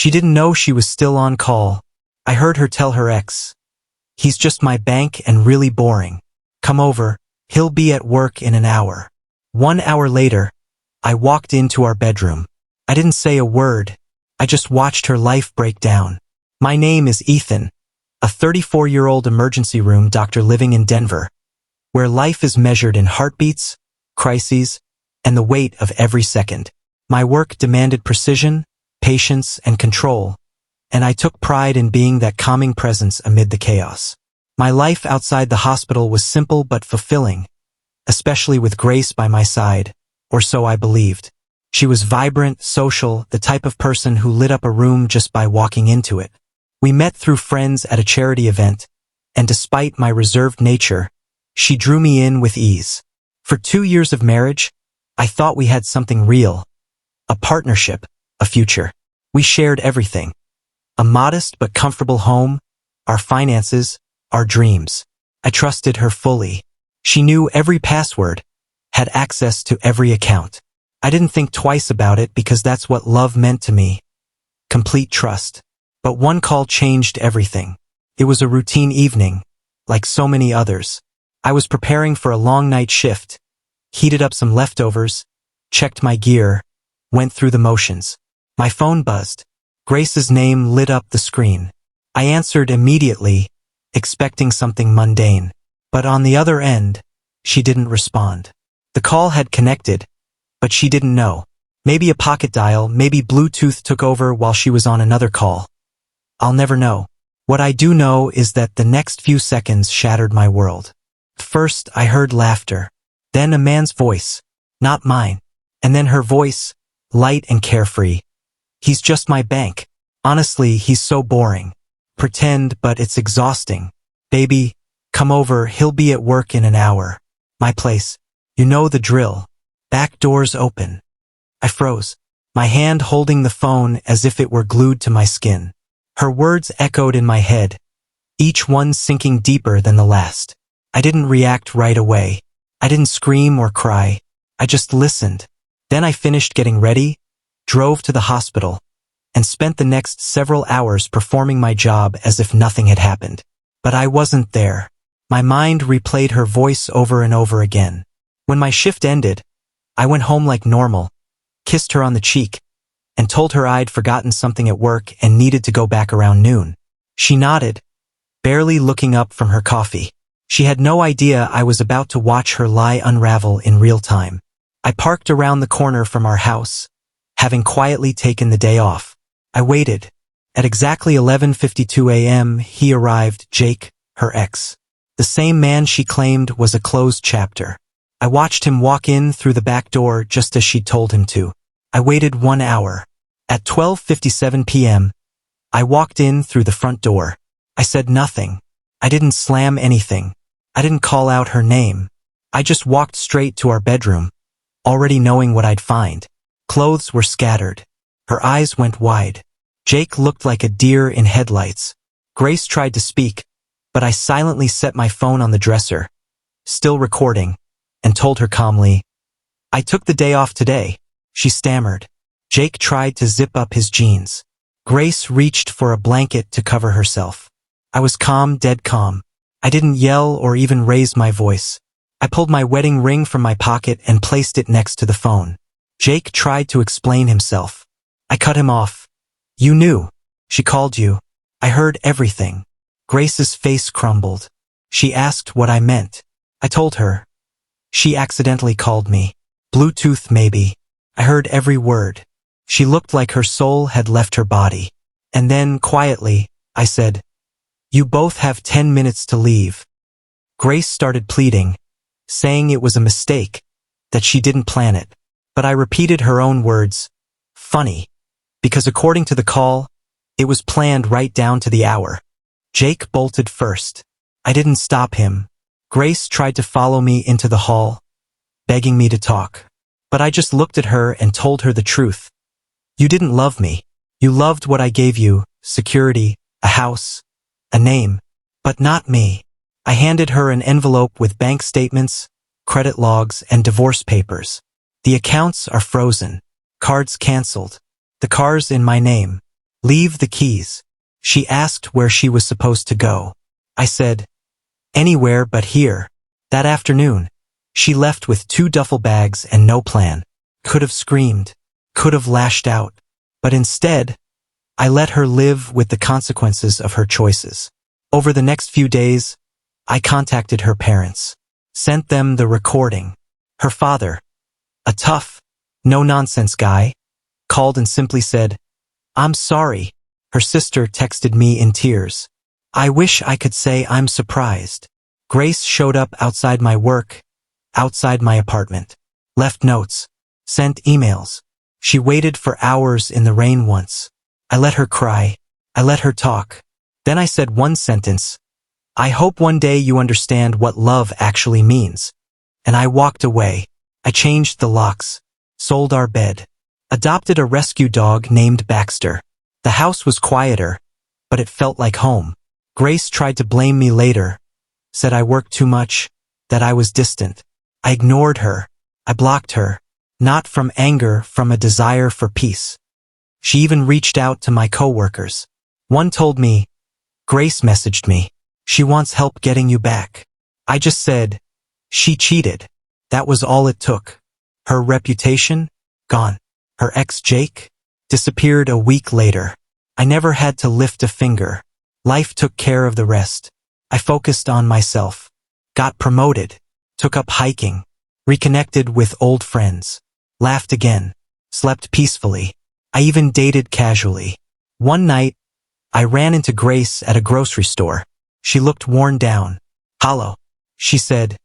She didn't know she was still on call. I heard her tell her ex, "He's just my bank and really boring. Come over, he'll be at work in an hour." 1 hour later, I walked into our bedroom. I didn't say a word. I just watched her life break down. My name is Ethan, a 34-year-old emergency room doctor living in Denver, where life is measured in heartbeats, crises, and the weight of every second. My work demanded precision, patience, and control, and I took pride in being that calming presence amid the chaos. My life outside the hospital was simple but fulfilling, especially with Grace by my side, or so I believed. She was vibrant, social, the type of person who lit up a room just by walking into it. We met through friends at a charity event, and despite my reserved nature, she drew me in with ease. For 2 years of marriage, I thought we had something real, a partnership, a future. We shared everything. A modest but comfortable home, our finances, our dreams. I trusted her fully. She knew every password, had access to every account. I didn't think twice about it because that's what love meant to me. Complete trust. But one call changed everything. It was a routine evening, like so many others. I was preparing for a long night shift, heated up some leftovers, checked my gear, went through the motions. My phone buzzed. Grace's name lit up the screen. I answered immediately, expecting something mundane. But on the other end, she didn't respond. The call had connected, but she didn't know. Maybe a pocket dial, maybe Bluetooth took over while she was on another call. I'll never know. What I do know is that the next few seconds shattered my world. First, I heard laughter. Then a man's voice. Not mine. And then her voice, light and carefree. "He's just my bank. Honestly, he's so boring. Pretend, but it's exhausting. Baby, come over, he'll be at work in an hour. My place. You know the drill. Back doors open." I froze, my hand holding the phone as if it were glued to my skin. Her words echoed in my head, each one sinking deeper than the last. I didn't react right away. I didn't scream or cry. I just listened. Then I finished getting ready, drove to the hospital, and spent the next several hours performing my job as if nothing had happened. But I wasn't there. My mind replayed her voice over and over again. When my shift ended, I went home like normal, kissed her on the cheek, and told her I'd forgotten something at work and needed to go back around noon. She nodded, barely looking up from her coffee. She had no idea I was about to watch her lie unravel in real time. I parked around the corner from our house, having quietly taken the day off. I waited. At exactly 11:52 a.m., he arrived, Jake, her ex. The same man she claimed was a closed chapter. I watched him walk in through the back door just as she'd told him to. I waited 1 hour. At 12:57 p.m., I walked in through the front door. I said nothing. I didn't slam anything. I didn't call out her name. I just walked straight to our bedroom, already knowing what I'd find. Clothes were scattered. Her eyes went wide. Jake looked like a deer in headlights. Grace tried to speak, but I silently set my phone on the dresser, still recording, and told her calmly, "I took the day off today." She stammered. Jake tried to zip up his jeans. Grace reached for a blanket to cover herself. I was calm, dead calm. I didn't yell or even raise my voice. I pulled my wedding ring from my pocket and placed it next to the phone. Jake tried to explain himself. I cut him off. "You knew. She called you. I heard everything." Grace's face crumbled. She asked what I meant. I told her. She accidentally called me. Bluetooth maybe. I heard every word. She looked like her soul had left her body. And then, quietly, I said, "You both have 10 minutes to leave." Grace started pleading, saying it was a mistake, that she didn't plan it. But I repeated her own words. Funny, because according to the call, it was planned right down to the hour. Jake bolted first. I didn't stop him. Grace tried to follow me into the hall, begging me to talk. But I just looked at her and told her the truth. "You didn't love me. You loved what I gave you, security, a house, a name, but not me." I handed her an envelope with bank statements, credit logs, and divorce papers. "The accounts are frozen. Cards canceled. The car's in my name. Leave the keys. She asked where she was supposed to go. I said, anywhere but here. That afternoon, she left with 2 duffel bags and no plan. Could have screamed, could have lashed out, but instead, I let her live with the consequences of her choices. Over the next few days, I contacted her parents, sent them the recording. Her father, a tough, no-nonsense guy, called and simply said, I'm sorry. Her sister texted me in tears. I wish I could say I'm surprised. Grace showed up outside my work, outside my apartment, left notes, sent emails. She waited for hours in the rain once. I let her cry. I let her talk. Then I said one sentence. I hope one day you understand what love actually means. And I walked away. I changed the locks, sold our bed, adopted a rescue dog named Baxter. The house was quieter, but it felt like home. Grace tried to blame me later, said I worked too much, that I was distant. I ignored her. I blocked her, not from anger, from a desire for peace. She even reached out to my coworkers. One told me, Grace messaged me. She wants help getting you back. I just said, she cheated. That was all it took. Her reputation? Gone. Her ex Jake? Disappeared a week later. I never had to lift a finger. Life took care of the rest. I focused on myself. Got promoted. Took up hiking. Reconnected with old friends. Laughed again. Slept peacefully. I even dated casually. One night, I ran into Grace at a grocery store. She looked worn down. Hollow. She said,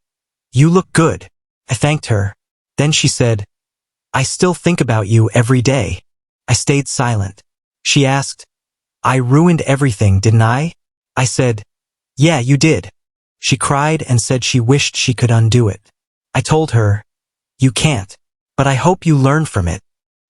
you look good. I thanked her. Then she said, I still think about you every day. I stayed silent. She asked, I ruined everything, didn't I? I said, yeah, you did. She cried and said she wished she could undo it. I told her, you can't, but I hope you learn from it.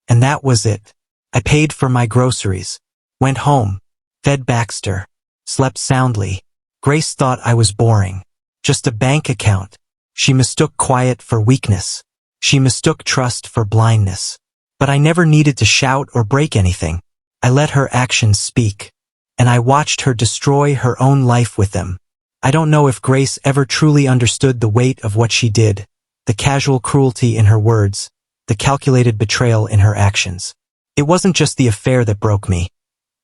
And that was it. I paid for my groceries, went home, fed Baxter, slept soundly. Grace thought I was boring. Just a bank account. She mistook quiet for weakness. She mistook trust for blindness. But I never needed to shout or break anything. I let her actions speak. And I watched her destroy her own life with them. I don't know if Grace ever truly understood the weight of what she did, the casual cruelty in her words, the calculated betrayal in her actions. It wasn't just the affair that broke me.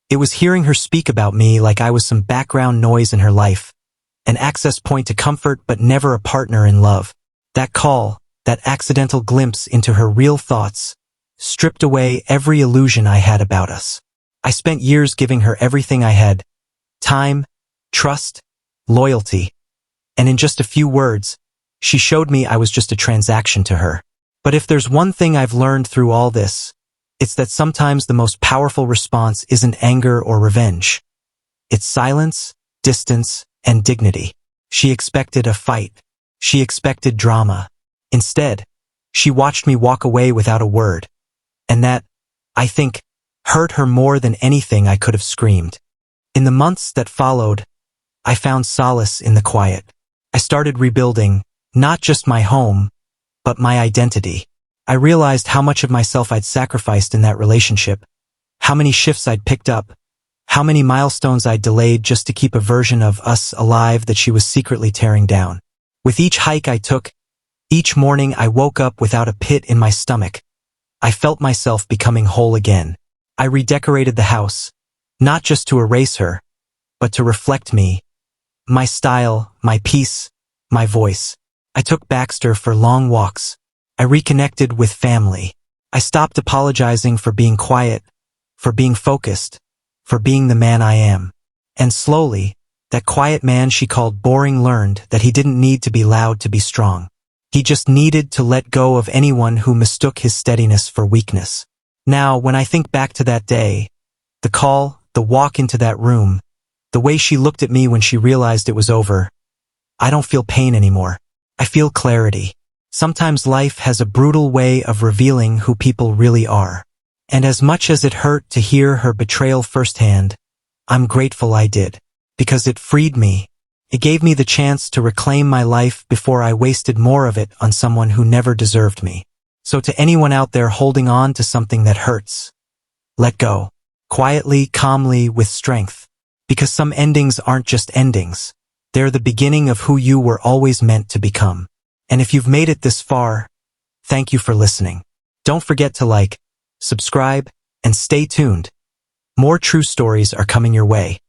It was hearing her speak about me like I was some background noise in her life, an access point to comfort but never a partner in love. That call, that accidental glimpse into her real thoughts, stripped away every illusion I had about us. I spent years giving her everything I had, time, trust, loyalty, and in just a few words, she showed me I was just a transaction to her. But if there's one thing I've learned through all this, it's that sometimes the most powerful response isn't anger or revenge. It's silence, distance, and dignity. She expected a fight. She expected drama. Instead, she watched me walk away without a word. And that, I think, hurt her more than anything I could have screamed. In the months that followed, I found solace in the quiet. I started rebuilding, not just my home, but my identity. I realized how much of myself I'd sacrificed in that relationship, how many shifts I'd picked up, how many milestones I'd delayed just to keep a version of us alive that she was secretly tearing down. With each hike I took, each morning I woke up without a pit in my stomach. I felt myself becoming whole again. I redecorated the house, not just to erase her, but to reflect me, my style, my peace, my voice. I took Baxter for long walks. I reconnected with family. I stopped apologizing for being quiet, for being focused, for being the man I am. And slowly, that quiet man she called boring learned that he didn't need to be loud to be strong. He just needed to let go of anyone who mistook his steadiness for weakness. Now, when I think back to that day, the call, the walk into that room, the way she looked at me when she realized it was over, I don't feel pain anymore. I feel clarity. Sometimes life has a brutal way of revealing who people really are. And as much as it hurt to hear her betrayal firsthand, I'm grateful I did. Because it freed me. It gave me the chance to reclaim my life before I wasted more of it on someone who never deserved me. So to anyone out there holding on to something that hurts, let go. quietly, calmly, with strength. Because some endings aren't just endings. They're the beginning of who you were always meant to become. And if you've made it this far, thank you for listening. Don't forget to like, subscribe, and stay tuned. More true stories are coming your way.